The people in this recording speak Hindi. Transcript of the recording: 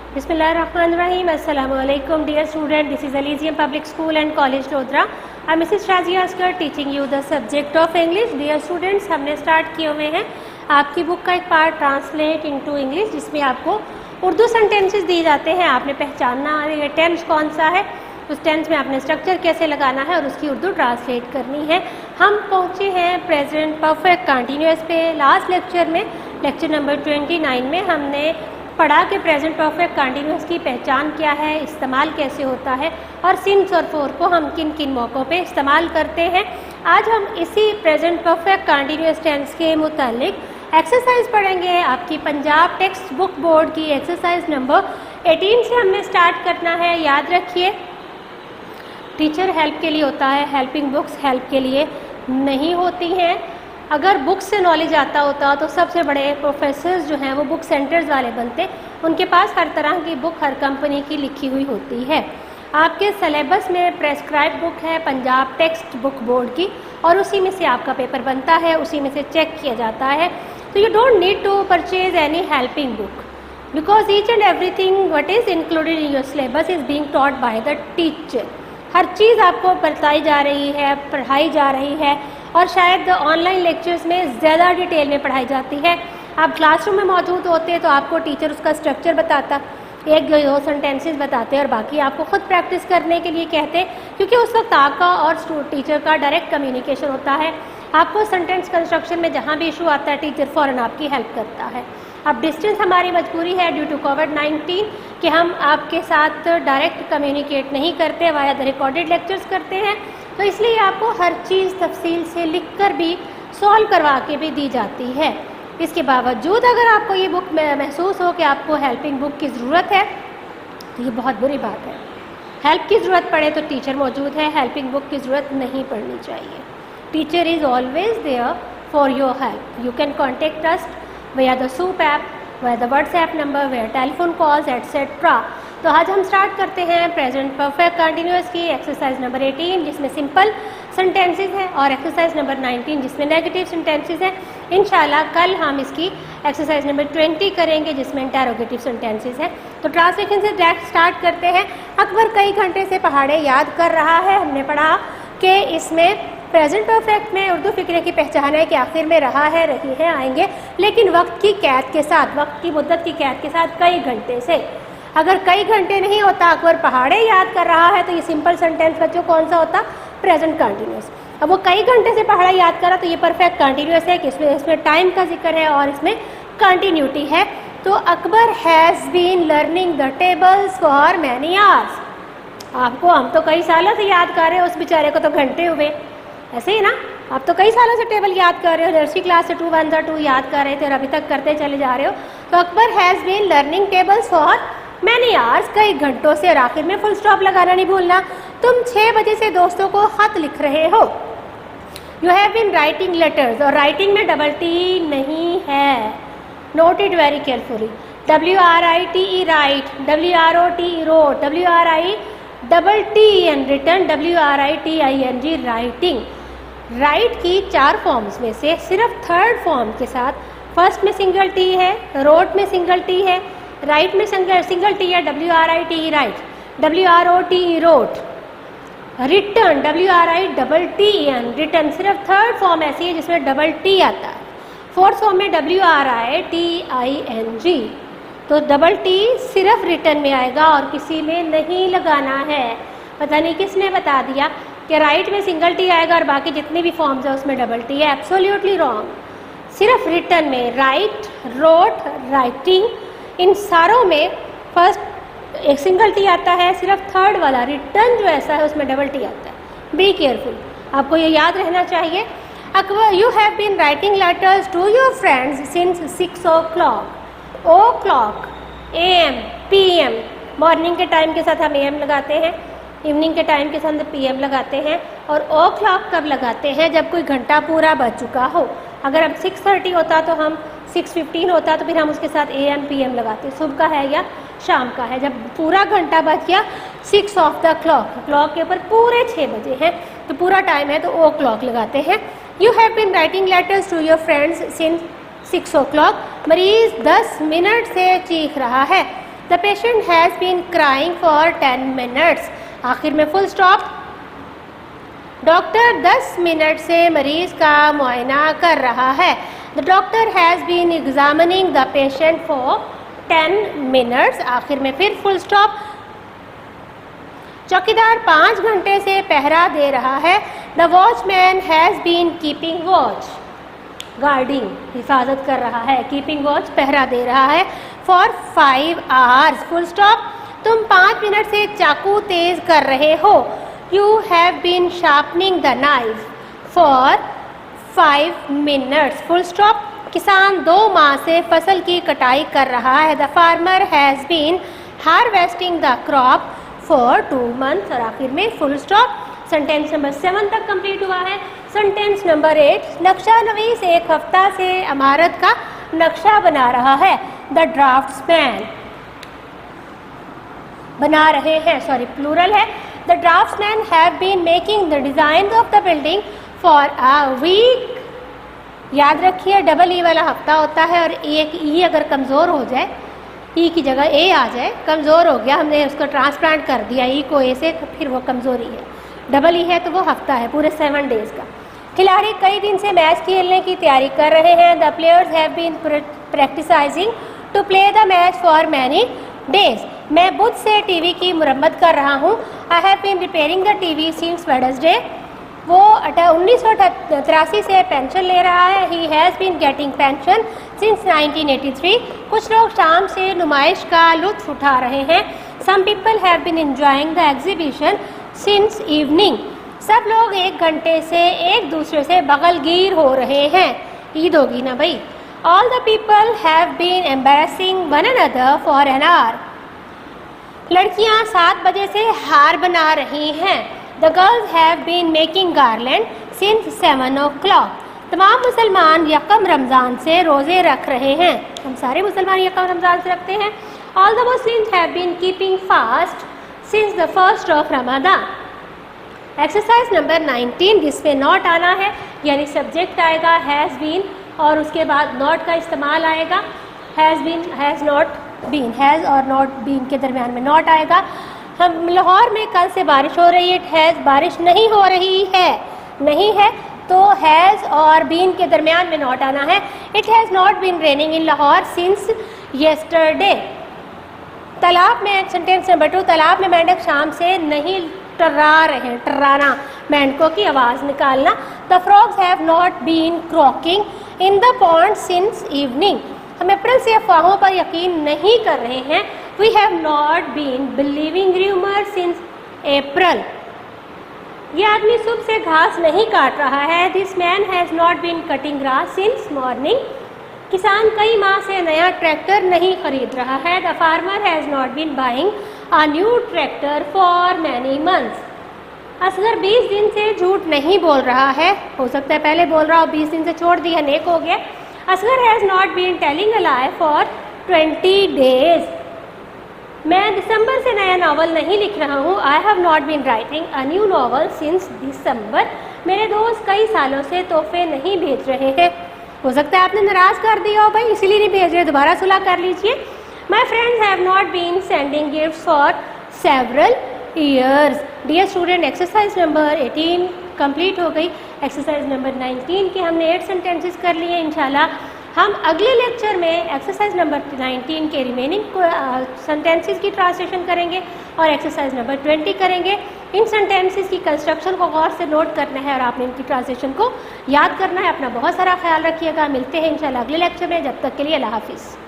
Bismillahirrahmanirrahim. Assalamualaikum dear student. This is Elysium Public School and College Lodhra. I'm Mrs. Shazia Asghar teaching you the subject of English. Dear students, हमने स्टार्ट किए हुए हैं आपकी बुक का एक पार्ट ट्रांसलेट इनटू इंग्लिश, जिसमें आपको उर्दू सेंटेंसेस दिए जाते हैं। आपने पहचानना है टेंस कौन सा है, उस टेंस में आपने स्ट्रक्चर कैसे लगाना है और उसकी उर्दू ट्रांसलेट करनी है। हम पहुँचे हैं प्रेजेंट परफेक्ट कंटिन्यूअस पे। लास्ट लेक्चर में लेक्चर नंबर 29 में हमने पढ़ा कि प्रेजेंट परफेक्ट कंटिन्यूअस की पहचान क्या है, इस्तेमाल कैसे होता है और सिंस और फोर को हम किन किन मौक़ों पे इस्तेमाल करते हैं। आज हम इसी प्रेजेंट परफेक्ट कंटिन्यूअस टेंस के मुतालिक एक्सरसाइज पढ़ेंगे। आपकी पंजाब टेक्स्ट बुक बोर्ड की एक्सरसाइज नंबर 18 से हमने स्टार्ट करना है। याद रखिए, टीचर हेल्प के लिए होता है, हेल्पिंग बुक्स हेल्प के लिए नहीं होती हैं। अगर बुक से नॉलेज आता होता तो सबसे बड़े प्रोफेसर्स जो हैं वो बुक सेंटर्स वाले बनते। उनके पास हर तरह की बुक हर कंपनी की लिखी हुई होती है। आपके सिलेबस में प्रेस्क्राइब बुक है पंजाब टेक्स्ट बुक बोर्ड की, और उसी में से आपका पेपर बनता है, उसी में से चेक किया जाता है। तो you don't need to purchase any helping book because each and everything what is included in your syllabus is being taught by the teacher. हर चीज़ आपको बताई जा रही है, पढ़ाई जा रही है, और शायद ऑनलाइन लेक्चर्स में ज़्यादा डिटेल में पढ़ाई जाती है। आप क्लासरूम में मौजूद होते हैं तो आपको टीचर उसका स्ट्रक्चर बताता, एक दो सेंटेंसेस बताते हैं और बाकी आपको ख़ुद प्रैक्टिस करने के लिए कहते हैं, क्योंकि उस वक्त आपका और टीचर का डायरेक्ट कम्युनिकेशन होता है। आपको सेंटेंस कंस्ट्रक्शन में जहाँ भी इशू आता है टीचर फ़ौरन आपकी हेल्प करता है। अब डिस्टेंस हमारी मजबूरी है ड्यू टू कोविड-19 कि हम आपके साथ डायरेक्ट कम्युनिकेट नहीं करते, वाया द रिकॉर्डेड लेक्चर्स करते हैं। तो इसलिए आपको हर चीज़ तफसील से लिखकर भी सॉल्व करवा के भी दी जाती है। इसके बावजूद अगर आपको ये बुक महसूस हो कि आपको हेल्पिंग बुक की ज़रूरत है तो ये बहुत बुरी बात है। हेल्प की ज़रूरत पड़े तो टीचर मौजूद है, हेल्पिंग बुक की ज़रूरत नहीं पड़नी चाहिए। Teacher is always there for your help. You can contact us via the soup app, via the WhatsApp number, via telephone calls etc. तो आज हम स्टार्ट करते हैं प्रेजेंट परफेक्ट कंटिन्यूअस की एक्सरसाइज नंबर 18 जिसमें सिंपल सेंटेंसेस हैं, और एक्सरसाइज नंबर 19 जिसमें नेगेटिव सेंटेंसेस हैं। इंशाल्लाह कल हम इसकी एक्सरसाइज नंबर 20 करेंगे जिसमें इंटरोगेटिव सेंटेंसेस हैं। तो ट्रांसलेशन से डायरेक्ट स्टार्ट करते हैं। अकबर कई घंटे से पहाड़े याद कर रहा है। हमने पढ़ा कि इसमें प्रेजेंट परफेक्ट में उर्दू फिक्रे की पहचान है कि आखिर में रहा है, रही है, आएंगे, लेकिन वक्त की कैद के साथ, वक्त की मुद्दत की कैद के साथ कई घंटे से। अगर कई घंटे नहीं होता अकबर पहाड़े याद कर रहा है तो ये सिंपल सेंटेंस बच्चों कौन सा होता? Present continuous. अब वो कई घंटे से पहाड़ा याद करा तो ये परफेक्ट कंटिन्यूअस है कि इसमें टाइम का जिक्र है और इसमें कंटिन्यूटी है। तो Akbar has been learning the tables for many hours. आपको हम तो कई सालों से याद कर रहे हैं, उस बेचारे को तो घंटे हुए। ऐसे ही ना, आप तो कई सालों से टेबल याद कर रहे हो, नर्सरी क्लास से 2 1 2 याद कर रहे थे और अभी तक करते चले जा रहे हो। तो Akbar has been learning tables for many hours, कई घंटों से। और आखिर में फुल स्टॉप लगाना नहीं भूलना। तुम 6 बजे से दोस्तों को खत लिख रहे हो। You have been writing letters, और राइटिंग में डबल टी नहीं है, note it very carefully. WRITE right, WROTE road, WRITTEN return, WRITING writing. Right की 4 फॉर्म्स में से सिर्फ थर्ड फॉर्म के साथ फर्स्ट में सिंगल टी है, रोट में सिंगल टी है, राइट में सिंगल टी है, WRITE right, WROTE road, return WRITTEN return. सिर्फ थर्ड फॉर्म ऐसी है जिसमें डबल टी आता है। फोर्थ फॉर्म में WRITING। तो डबल टी सिर्फ रिटर्न में आएगा और किसी में नहीं लगाना है। पता नहीं किसने बता दिया कि राइट में सिंगल टी आएगा और बाकी जितने भी फॉर्म्स है उसमें डबल टी है। Absolutely wrong. सिर्फ रिटर्न में राइट, रोट, राइटिंग, इन सारों में फर्स्ट एक सिंगल टी आता है, सिर्फ थर्ड वाला रिटर्न जो ऐसा है उसमें डबल टी आता है। बी केयरफुल, आपको ये याद रहना चाहिए। Akbar you have been writing letters to your friends since 6 o'clock। o'clock AM PM, morning के टाइम के साथ हम AM लगाते हैं, इवनिंग के टाइम के साथ PM लगाते हैं। और o'clock कब लगाते हैं? जब कोई घंटा पूरा बज चुका हो। अगर अब 6:30 होता तो हम 6:15 होता तो फिर हम उसके साथ AM PM लगाते, सुबह का है या शाम का है। जब पूरा घंटा बज गया 6 ऑफ द क्लॉक, क्लॉक के ऊपर पूरे 6 बजे हैं तो पूरा टाइम है तो o'clock लगाते हैं। You have been writing letters to your friends since 6 o'clock। मरीज 10 मिनट से चीख रहा है। The patient has been crying for 10 minutes, आखिर में फुल स्टॉप। डॉक्टर 10 मिनट से मरीज का मुआयना कर रहा है। The doctor has been examining the patient for 10 minutes, आखिर में फिर फुल स्टॉप। चौकीदार 5 घंटे से पहरा दे रहा है। The watchman has been keeping watch, guarding, हिफाजत कर रहा है, कीपिंग वॉच, पहरा दे रहा है, फॉर 5 आवर्स, फुल स्टॉप। तुम 5 मिनट से चाकू तेज कर रहे हो। You have been sharpening the knife for 5 minutes, full stop. किसान 2 माह से फसल की कटाई कर रहा है। The farmer has been harvesting the crop for 2 months, और आखिर में फुल स्टॉप। सेंटेंस नंबर 7 तक कंप्लीट हुआ है। सेंटेंस नंबर 8, नक्शा नवीस 1 हफ्ता से इमारत का नक्शा बना रहा है। द ड्राफ्ट्समैन, बना रहे हैं, सॉरी प्लूरल है। The draftsman have been making the design of the building for a week. याद रखिए डबल ई वाला हफ्ता होता है, और एक ई अगर कमज़ोर हो जाए, ई की जगह ए आ जाए, कमज़ोर हो गया, हमने उसको ट्रांसप्लांट कर दिया ई को ए से, तो फिर वो कमज़ोरी है। डबल ई है तो वो हफ्ता है, पूरे 7 डेज़ का। खिलाड़ी कई दिन से मैच खेलने की तैयारी कर रहे हैं। The players have been practising to play the match for many days. मैं बुध से टीवी की मुरम्मत कर रहा हूँ। I have been repairing the TV since Wednesday. वो 1983 से पेंशन ले रहा है। He has been getting pension since 1983। कुछ लोग शाम से नुमाइश का लुत्फ उठा रहे हैं। Some people have been enjoying the exhibition since evening. सब लोग 1 घंटे से एक दूसरे से बगलगीर हो रहे हैं। ईद होगी ना भाई। All the people have been embarrassing one another for an hour. लड़कियां 7 बजे से हार बना रही हैं। The girls have been making garland since 7 o'clock। तमाम मुसलमान यकम रमज़ान से रोज़े रख रहे हैं। हम सारे मुसलमान यकम रमज़ान से रखते हैं। All the Muslims have been keeping fast since the 1st of Ramzan. Exercise number 19, जिसमें नॉट आना है, यानी सब्जेक्ट आएगा हैज़ बीन और उसके बाद नॉट का इस्तेमाल आएगा। Has been, has not been, has और नॉट बीन के दरमियान में नॉट आएगा। हम लाहौर में कल से बारिश हो रही है। हैज़, बारिश नहीं हो रही है, नहीं है, तो हैज़ और बीन के दरमियान में नॉट आना है। It has not been raining in Lahore since yesterday. तालाब में, सेंटेंस नंबर 2, तालाब में मेंढक शाम से नहीं टर्रा रहे, टर्राना, मेंढकों की आवाज़ निकालना। The frogs have not been croaking in the pond since evening. हम अप्रैल से अफवाहों पर यकीन नहीं कर रहे हैं। We have not been believing rumour since April. ये आदमी सुबह से घास नहीं काट रहा है। This man has not been cutting grass since morning. किसान कई माह से नया ट्रैक्टर नहीं खरीद रहा है। The farmer has not been buying a new tractor for many months. Asghar 20 दिन से झूठ नहीं बोल रहा है। हो सकता है पहले बोल रहा हो, 20 दिन से छोड़ दिया, नेक हो गया। Asghar has not been telling a lie for 20 days. मैं दिसंबर से नया नावल नहीं लिख रहा हूँ। I have not been writing a new novel since December. मेरे दोस्त कई सालों से तोहफे नहीं भेज रहे हैं। हो सकता है आपने नाराज़ कर दिया हो भाई, इसीलिए नहीं भेज रहे, दोबारा सुलह कर लीजिए। My friends have not been sending gifts for several years. Dear student, exercise number 18 complete हो गई। एक्सरसाइज नंबर 19 के हमने 8 सेंटेंसेस कर लिए। इंशाल्लाह हम अगले लेक्चर में एक्सरसाइज नंबर 19 के रिमेनिंग सेंटेंसेस की ट्रांसलेशन करेंगे और एक्सरसाइज नंबर 20 करेंगे। इन सेंटेंसेस की कंस्ट्रक्शन को गौर से नोट करना है और आपने इनकी ट्रांसलेशन को याद करना है। अपना बहुत सारा ख्याल रखिएगा। मिलते हैं इंशाल्लाह अगले लेक्चर में। जब तक के लिए अल्लाह हाफिज़।